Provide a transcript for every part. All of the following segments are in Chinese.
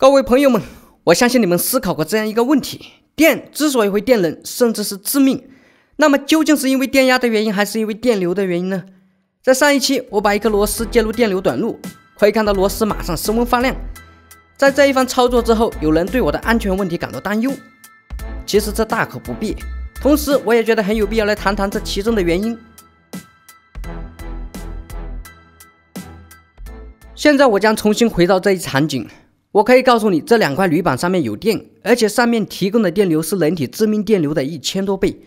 各位朋友们，我相信你们思考过这样一个问题：电之所以会电人，甚至是致命，那么究竟是因为电压的原因，还是因为电流的原因呢？在上一期，我把一颗螺丝接入电流短路，可以看到螺丝马上升温发亮。在这一番操作之后，有人对我的安全问题感到担忧，其实这大可不必。同时，我也觉得很有必要来谈谈这其中的原因。现在我将重新回到这一场景。我可以告诉你，这两块铝板上面有电，而且上面提供的电流是人体致命电流的1000多倍。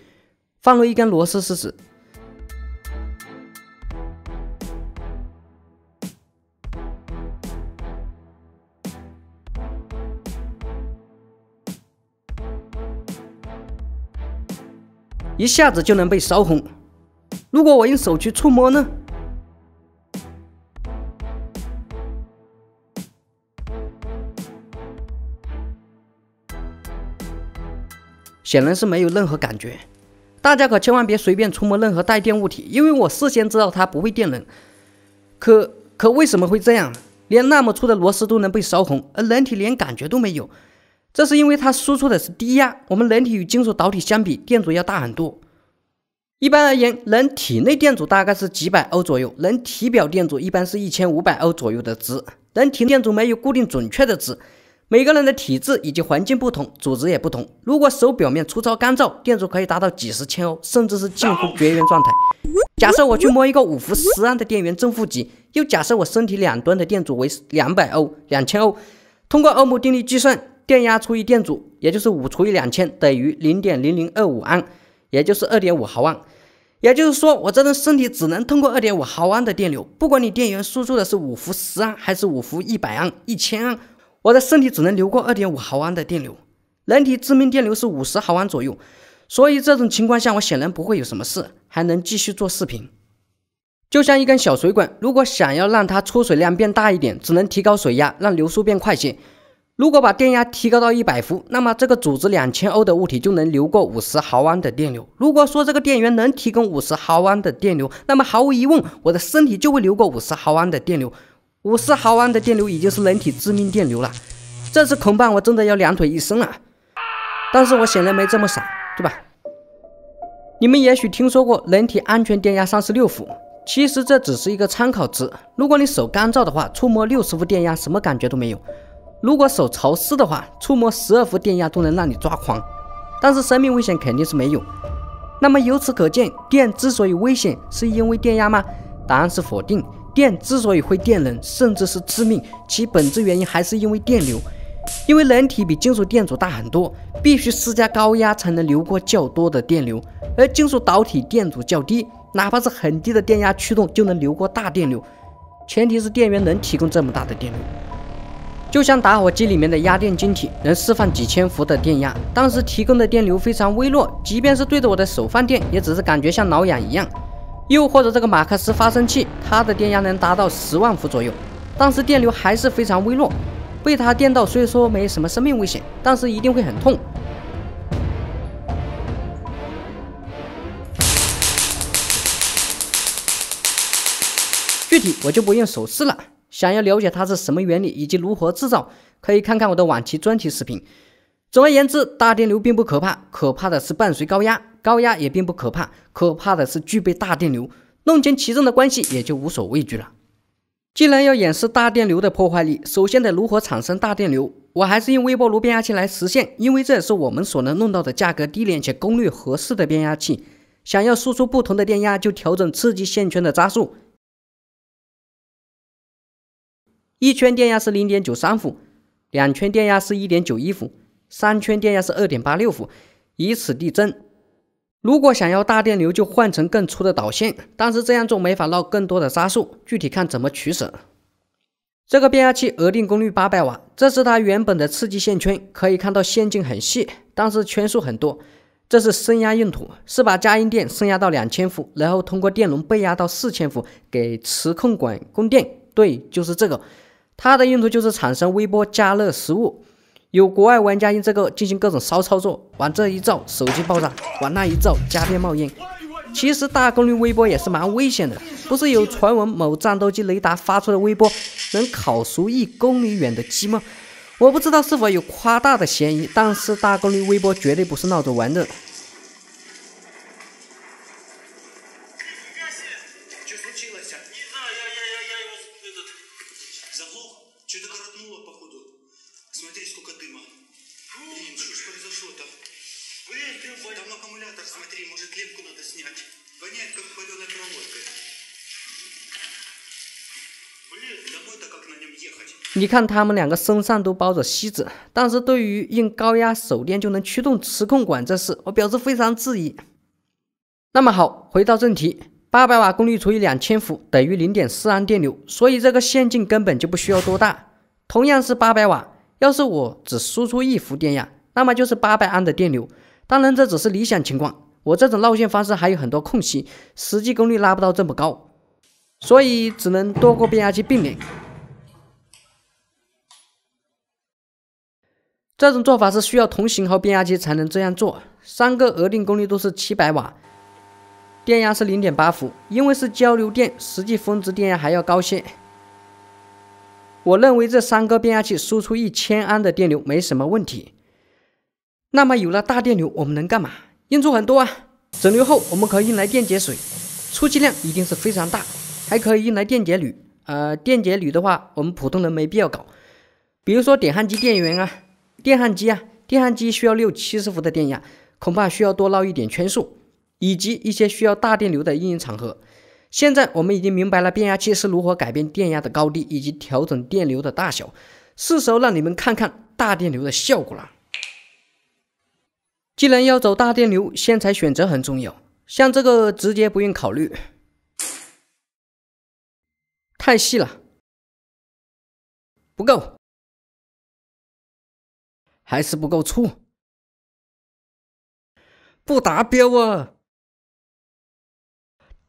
放入一根螺丝试试。一下子就能被烧红。如果我用手去触摸呢？显然是没有任何感觉。大家可千万别随便触摸任何带电物体，因为我事先知道它不会电人。可为什么会这样？连那么粗的螺丝都能被烧红，而人体连感觉都没有。这是因为它输出的是低压，我们人体与金属导体相比，电阻要大很多。一般而言，人体内电阻大概是几百欧左右，人体表电阻一般是1500欧左右的值。人体电阻没有固定准确的值。每个人的体质以及环境不同，阻值也不同。如果手表面粗糙干燥，电阻可以达到几十千欧，甚至是近乎绝缘状态。假设我去摸一个5伏10安的电源正负极，又假设我身体两端的电阻为200欧、2000欧，通过欧姆定律计算，电压除以电阻，也就是5除以2000等于 0.0025 安，也就是 2.5 毫安。也就是说，我这人身体只能通过 2.5 毫安的电流，不管你电源输出的是5伏10安还是5伏100安、1000安。我的身体只能流过 2.5 毫安的电流，人体致命电流是50毫安左右，所以这种情况下我显然不会有什么事，还能继续做视频。就像一根小水管，如果想要让它出水量变大一点，只能提高水压，让流速变快些。如果把电压提高到100伏，那么这个阻值2000欧的物体就能流过50毫安的电流。如果说这个电源能提供50毫安的电流，那么毫无疑问，我的身体就会流过50毫安的电流。50毫安的电流已经是人体致命电流了，这次恐怕我真的要2腿一伸了。但是我显然没这么傻，对吧？你们也许听说过人体安全电压36伏，其实这只是一个参考值。如果你手干燥的话，触摸60伏电压什么感觉都没有；如果手潮湿的话，触摸12伏电压都能让你抓狂。但是生命危险肯定是没有。那么由此可见，电之所以危险，是因为电压吗？答案是否定。电之所以会电人，甚至是致命，其本质原因还是因为电流。因为人体比金属电阻大很多，必须施加高压才能流过较多的电流，而金属导体电阻较低，哪怕是很低的电压驱动就能流过大电流，前提是电源能提供这么大的电流。就像打火机里面的压电晶体能释放几千伏的电压，当时提供的电流非常微弱，即便是对着我的手放电，也只是感觉像挠痒一样。又或者这个马克思发生器，它的电压能达到10万伏左右，当时电流还是非常微弱，被它电到虽说没什么生命危险，但是一定会很痛。具体我就不用手势了，想要了解它是什么原理以及如何制造，可以看看我的往期专题视频。总而言之，大电流并不可怕，可怕的是伴随高压，高压也并不可怕，可怕的是具备大电流，弄清其中的关系也就无所畏惧了。既然要演示大电流的破坏力，首先得如何产生大电流，我还是用微波炉变压器来实现，因为这也是我们所能弄到的价格低廉且功率合适的变压器。想要输出不同的电压，就调整刺激线圈的扎数，一圈电压是 0.93 伏，2圈电压是 1.91 伏，3圈电压是 2.86 伏，以此递增。如果想要大电流，就换成更粗的导线，但是这样做没法绕更多的扎数，具体看怎么取舍。这个变压器额定功率800瓦，这是它原本的刺激线圈，可以看到线径很细，但是圈数很多。这是升压用途，是把佳音电升压到2000伏，然后通过电容背压到4000伏，给磁控管供电。对，就是这个。它的用途就是产生微波加热食物。有国外玩家用这个进行各种骚操作，往这一照手机爆炸，往那一照家电冒烟。其实大功率微波也是蛮危险的，不是有传闻某战斗机雷达发出的微波能烤熟1公里远的鸡吗？我不知道是否有夸大的嫌疑，但是大功率微波绝对不是闹着玩的。你看他们两个身上都包着锡纸，但是对于用高压手电就能驱动磁控管这事，我表示非常质疑。那么好，回到正题，800瓦功率除以2000伏等于 0.4 安电流，所以这个线径根本就不需要多大。同样是800瓦，要是我只输出1伏电压，那么就是800安的电流。当然这只是理想情况，我这种绕线方式还有很多空隙，实际功率拉不到这么高，所以只能多个变压器并联。这种做法是需要同型号变压器才能这样做，3个额定功率都是700瓦，电压是 0.8 伏，因为是交流电，实际峰值电压还要高些。我认为这3个变压器输出1000安的电流没什么问题。那么有了大电流，我们能干嘛？用处很多啊！整流后我们可以用来电解水，出气量一定是非常大，还可以用来电解铝。电解铝的话，我们普通人没必要搞，比如说点焊机电源啊。电焊机需要60-70伏的电压，恐怕需要多绕一点圈数，以及一些需要大电流的应用场合。现在我们已经明白了变压器是如何改变电压的高低以及调整电流的大小，是时候让你们看看大电流的效果了。既然要走大电流，线材选择很重要，像这个直接不用考虑，太细了，不够。还是不够粗，不达标啊！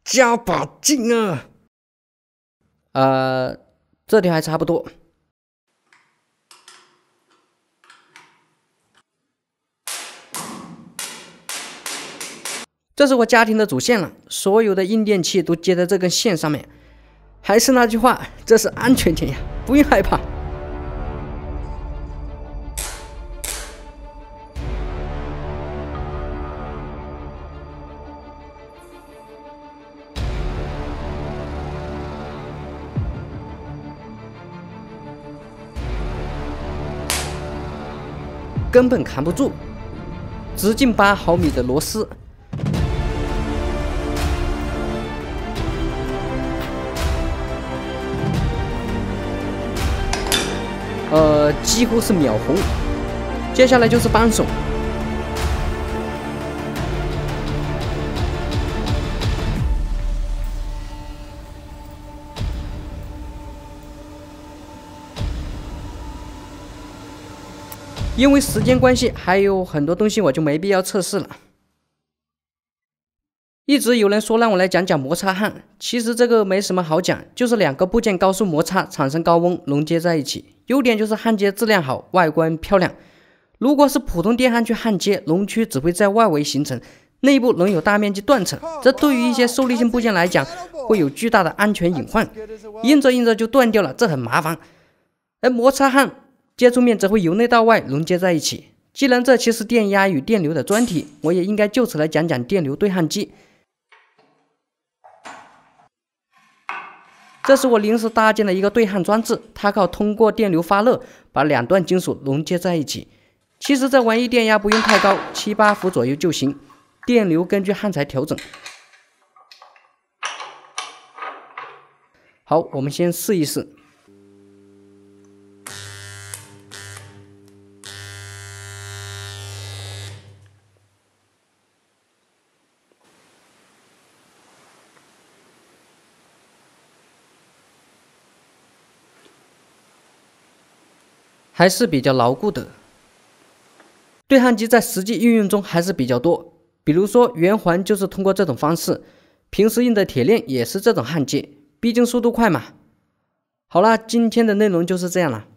加把劲啊！这条还差不多。这是我家庭的主线了，所有的硬电器都接在这根线上面。还是那句话，这是安全电压，不用害怕。根本扛不住，直径8毫米的螺丝，几乎是秒红。接下来就是扳手，因为时间关系，还有很多东西我就没必要测试了。一直有人说让我来讲讲摩擦焊，其实这个没什么好讲，就是2个部件高速摩擦产生高温熔接在一起。优点就是焊接质量好，外观漂亮。如果是普通电焊去焊接，熔区只会在外围形成，内部仍有大面积断层，这对于一些受力性部件来讲会有巨大的安全隐患，硬着就断掉了，这很麻烦。而摩擦焊接触面则会由内到外熔接在一起。既然这期是电压与电流的专题，我也应该就此来讲讲电流对焊机。这是我临时搭建的一个对焊装置，它靠通过电流发热把2段金属熔接在一起。其实这玩意电压不用太高，7-8伏左右就行，电流根据焊材调整。好，我们先试一试。还是比较牢固的。对焊机在实际应用中还是比较多，比如说圆环就是通过这种方式，平时用的铁链也是这种焊接，毕竟速度快嘛。好了，今天的内容就是这样了。